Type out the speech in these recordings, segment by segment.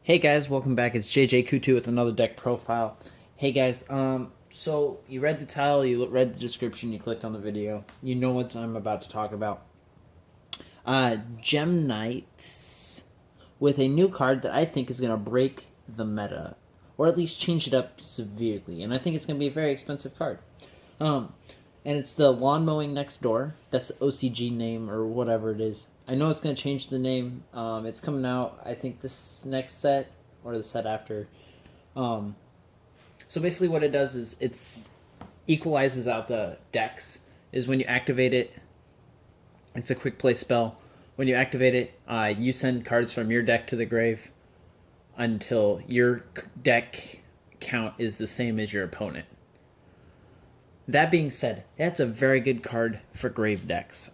Hey guys, welcome back. It's JJ Kutu with another deck profile. Hey guys, so you read the title, you read the description, you clicked on the video. You know what I'm about to talk about. Gem Knights with a new card that I think is going to break the meta, or at least change it up severely. And I think it's going to be a very expensive card. Um, and it's the Lawn Mowing Next Door. That's the OCG name or whatever it is. I know it's going to change the name. It's coming out, I think, this next set or the set after. Um, so basically, what it does is it's equalizes out the decks. Is when you activate it, it's a quick play spell. When you activate it, you send cards from your deck to the grave until your deck count is the same as your opponent. That being said, that's a very good card for grave decks.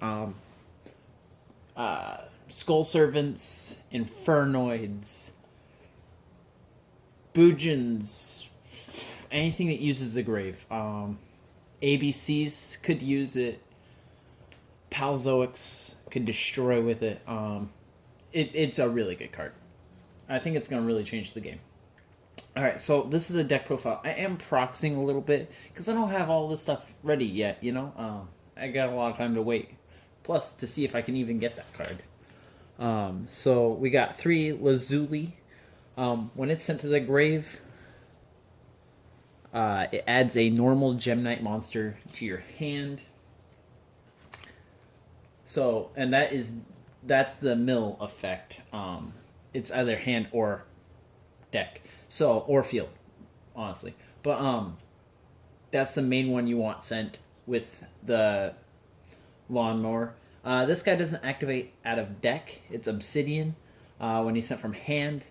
Skull Servants, Infernoids, Boojins, anything that uses the grave. ABCs could use it. Palzoics could destroy with it. It's a really good card. I think it's going to really change the game. Alright, so this is a deck profile. I am proxying a little bit because I don't have all this stuff ready yet, you know? I got a lot of time to wait. Plus, to see if I can even get that card. So we got 3 Lazuli. When it's sent to the grave, it adds a normal Gem Knight monster to your hand. So, and that's the mill effect. It's either hand or deck. So, or field, honestly. But that's the main one you want sent with the lawnmower. This guy doesn't activate out of deck. It's Obsidian. When he's sent from hand,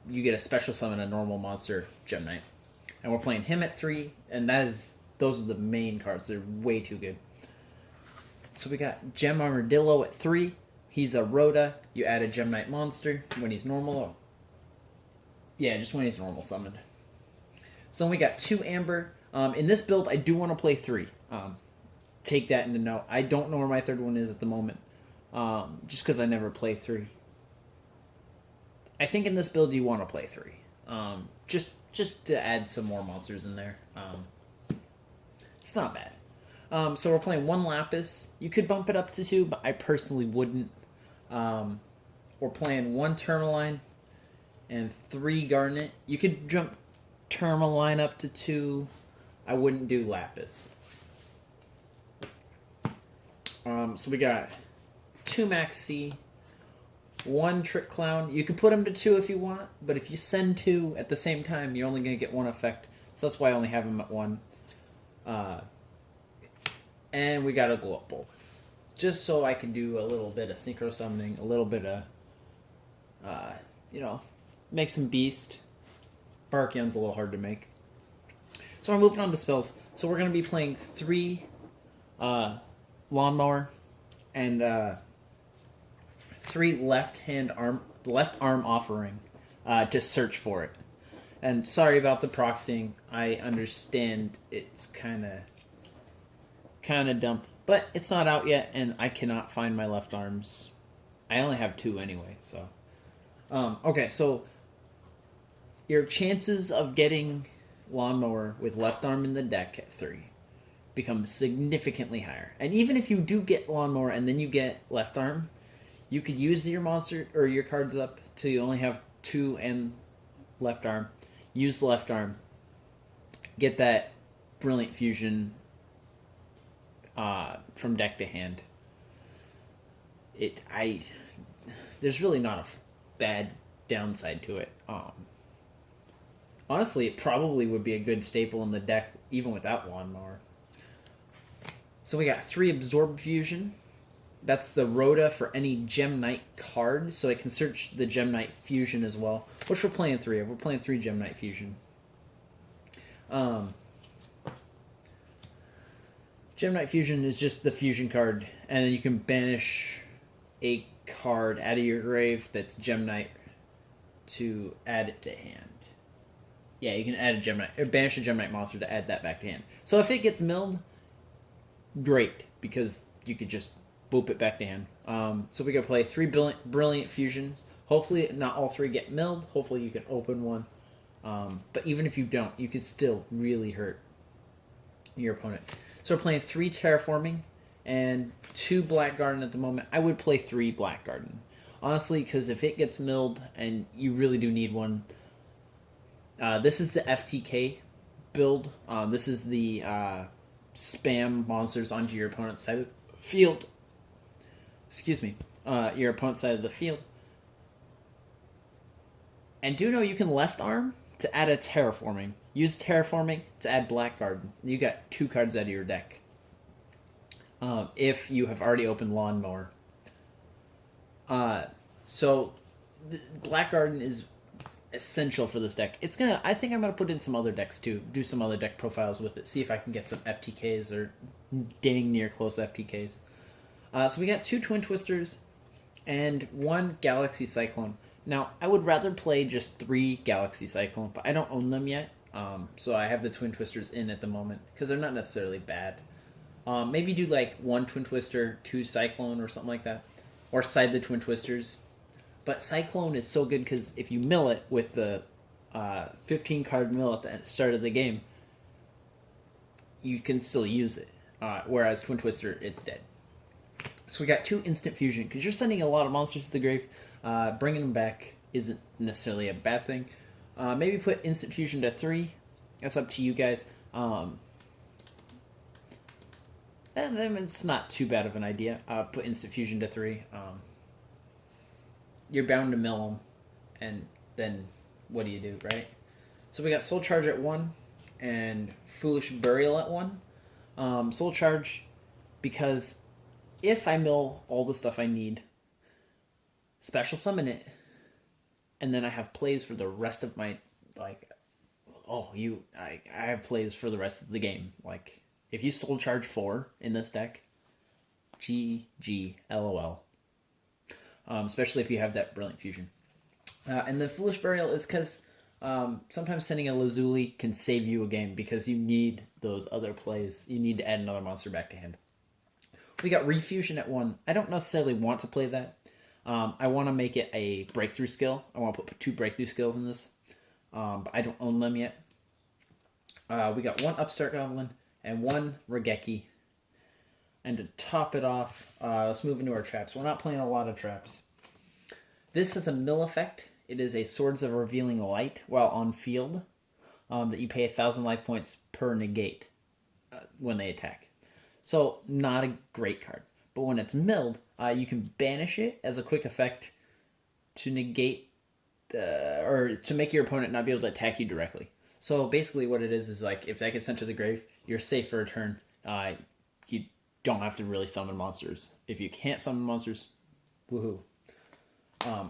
you get a special summon a normal monster Gem Knight. And we're playing him at 3, and those are the main cards. They're way too good. So we got Gem Armadillo at 3. He's a Rhoda. You add a Gem Knight monster when he's normal. Yeah, just when he's normal summoned. So then we got 2 Amber. In this build, I do want to play 3. Take that into note. I don't know where my third one is at the moment. Just because I never play 3. I think in this build you want to play 3. Just to add some more monsters in there. It's not bad. So we're playing 1 Lapis. You could bump it up to 2, but I personally wouldn't. We're playing 1 Tourmaline and 3 Garnet. You could jump Tourmaline up to 2. I wouldn't do Lapis. So we got 2 Max C, 1 Trick Clown. You can put him to 2 if you want, but if you send 2 at the same time, you're only going to get 1 effect. So that's why I only have him at 1. And we got a Glow Up Bolt. Just so I can do a little bit of synchro summoning, a little bit of, make some beast. Barkion's a little hard to make. So we're moving on to spells. So we're going to be playing 3 Lawnmower and 3 left arm offering to search for it. And sorry about the proxying. I understand it's kind of dumb, but it's not out yet, and I cannot find my left arms. I only have 2 anyway, so okay. So your chances of getting Lawnmower with left arm in the deck at 3 become significantly higher. And even if you do get Lawnmower and then you get left arm, you could use your monster or your cards up till you only have 2 and left arm. Use the left arm. Get that Brilliant Fusion from deck to hand. There's really not a bad downside to it. Honestly, it probably would be a good staple in the deck even without Lawnmower. So we got 3 Absorb Fusion. That's the Rhoda for any Gem Knight card, so it can search the Gem Knight Fusion as well, which we're playing 3 of. We're playing 3 Gem Knight Fusion. Gem Knight Fusion is just the fusion card, and then you can banish a card out of your grave that's Gem Knight to add it to hand. Yeah, you can add a Gem Knight, or banish a Gem Knight monster to add that back to hand. So if it gets milled, great, because you could just boop it back to hand. So we gotta play 3 Brilliant Fusions. Hopefully not all three get milled. Hopefully you can open one. But even if you don't, you could still really hurt your opponent. So we're playing 3 terraforming and 2 black garden at the moment. I would play 3 black garden. Honestly, because if it gets milled and you really do need one, this is the FTK build. This is the spam monsters onto your opponent's side of the field. Excuse me. Your opponent's side of the field. And do know you can left arm to add a terraforming. Use terraforming to add black garden. You got 2 cards out of your deck. If you have already opened lawnmower. So black garden is essential for this deck. I think I'm gonna put in some other decks too. Do some other deck profiles with it. See if I can get some FTKs or dang near close FTKs. So we got 2 Twin Twisters and 1 Galaxy Cyclone. Now, I would rather play just 3 Galaxy Cyclone, but I don't own them yet. So I have the Twin Twisters in at the moment because they're not necessarily bad. Maybe do like 1 Twin Twister, 2 Cyclone or something like that. Or side the Twin Twisters. But Cyclone is so good because if you mill it with the 15 card mill at the start of the game, you can still use it. Whereas Twin Twister, it's dead. So we got 2 instant fusion because you're sending a lot of monsters to the grave. Bringing them back isn't necessarily a bad thing. Maybe put instant fusion to 3. That's up to you guys. And then it's not too bad of an idea. Put instant fusion to 3. You're bound to mill them, and then what do you do, right? So we got Soul Charge at 1 and Foolish Burial at 1. Soul Charge because if I mill all the stuff I need, special summon it, and then I have plays for the rest of my, I have plays for the rest of the game. Like, if you Soul Charge 4 in this deck, GG, LOL. Especially if you have that Brilliant Fusion. And the Foolish Burial is because sometimes sending a Lazuli can save you a game because you need those other plays. You need to add another monster back to hand. We got Refusion at 1. I don't necessarily want to play that. I want to make it a breakthrough skill. I want to put 2 breakthrough skills in this. But I don't own them yet. We got 1 Upstart Goblin and 1 Regeki. And to top it off, let's move into our traps. We're not playing a lot of traps. This has a mill effect. It is a Swords of Revealing Light while on field that you pay 1,000 life points per negate when they attack. So not a great card. But when it's milled, you can banish it as a quick effect to negate or to make your opponent not be able to attack you directly. So basically what it is like if that gets sent to the grave, you're safe for a turn. You don't have to really summon monsters. If you can't summon monsters, woohoo.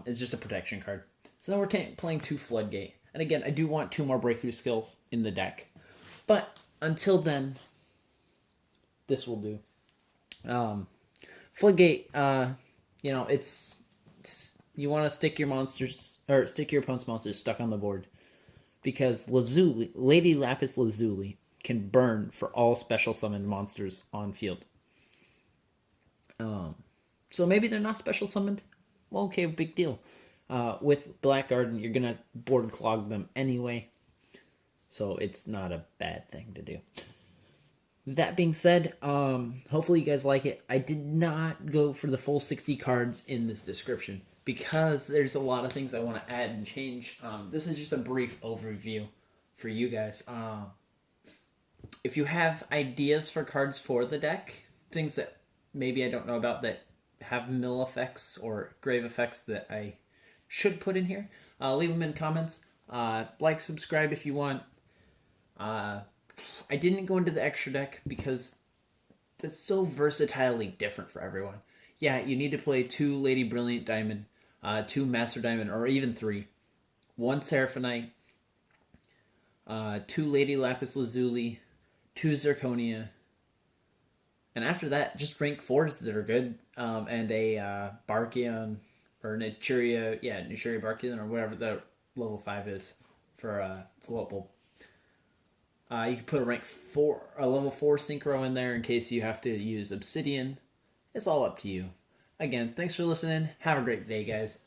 It's just a protection card. So now we're playing 2 Floodgate. And again, I do want 2 more breakthrough skills in the deck. But until then, this will do. Floodgate, it's you want to stick your monsters, or stick your opponent's monsters stuck on the board. Because Lady Lapis Lazuli can burn for all special summoned monsters on field. So maybe they're not special summoned. Well, okay, big deal. With Black Garden, you're going to board clog them anyway. So it's not a bad thing to do. That being said, hopefully you guys like it. I did not go for the full 60 cards in this description because there's a lot of things I want to add and change. This is just a brief overview for you guys. If you have ideas for cards for the deck, things that maybe I don't know about that have mill effects or grave effects that I should put in here, leave them in comments. Like, subscribe if you want. I didn't go into the extra deck because it's so versatilely different for everyone. Yeah, you need to play 2 Lady Brilliant Diamond, 2 Master Diamond, or even 3. 1 Seraphonite, 2 Lady Lapis Lazuli, 2 Zirconia, and after that, just rank 4s that are good, and a Barkion, or Naturia Barkion, or whatever the level 5 is for Global. You can put a level 4 Synchro in there in case you have to use Obsidian. It's all up to you. Again, thanks for listening. Have a great day, guys.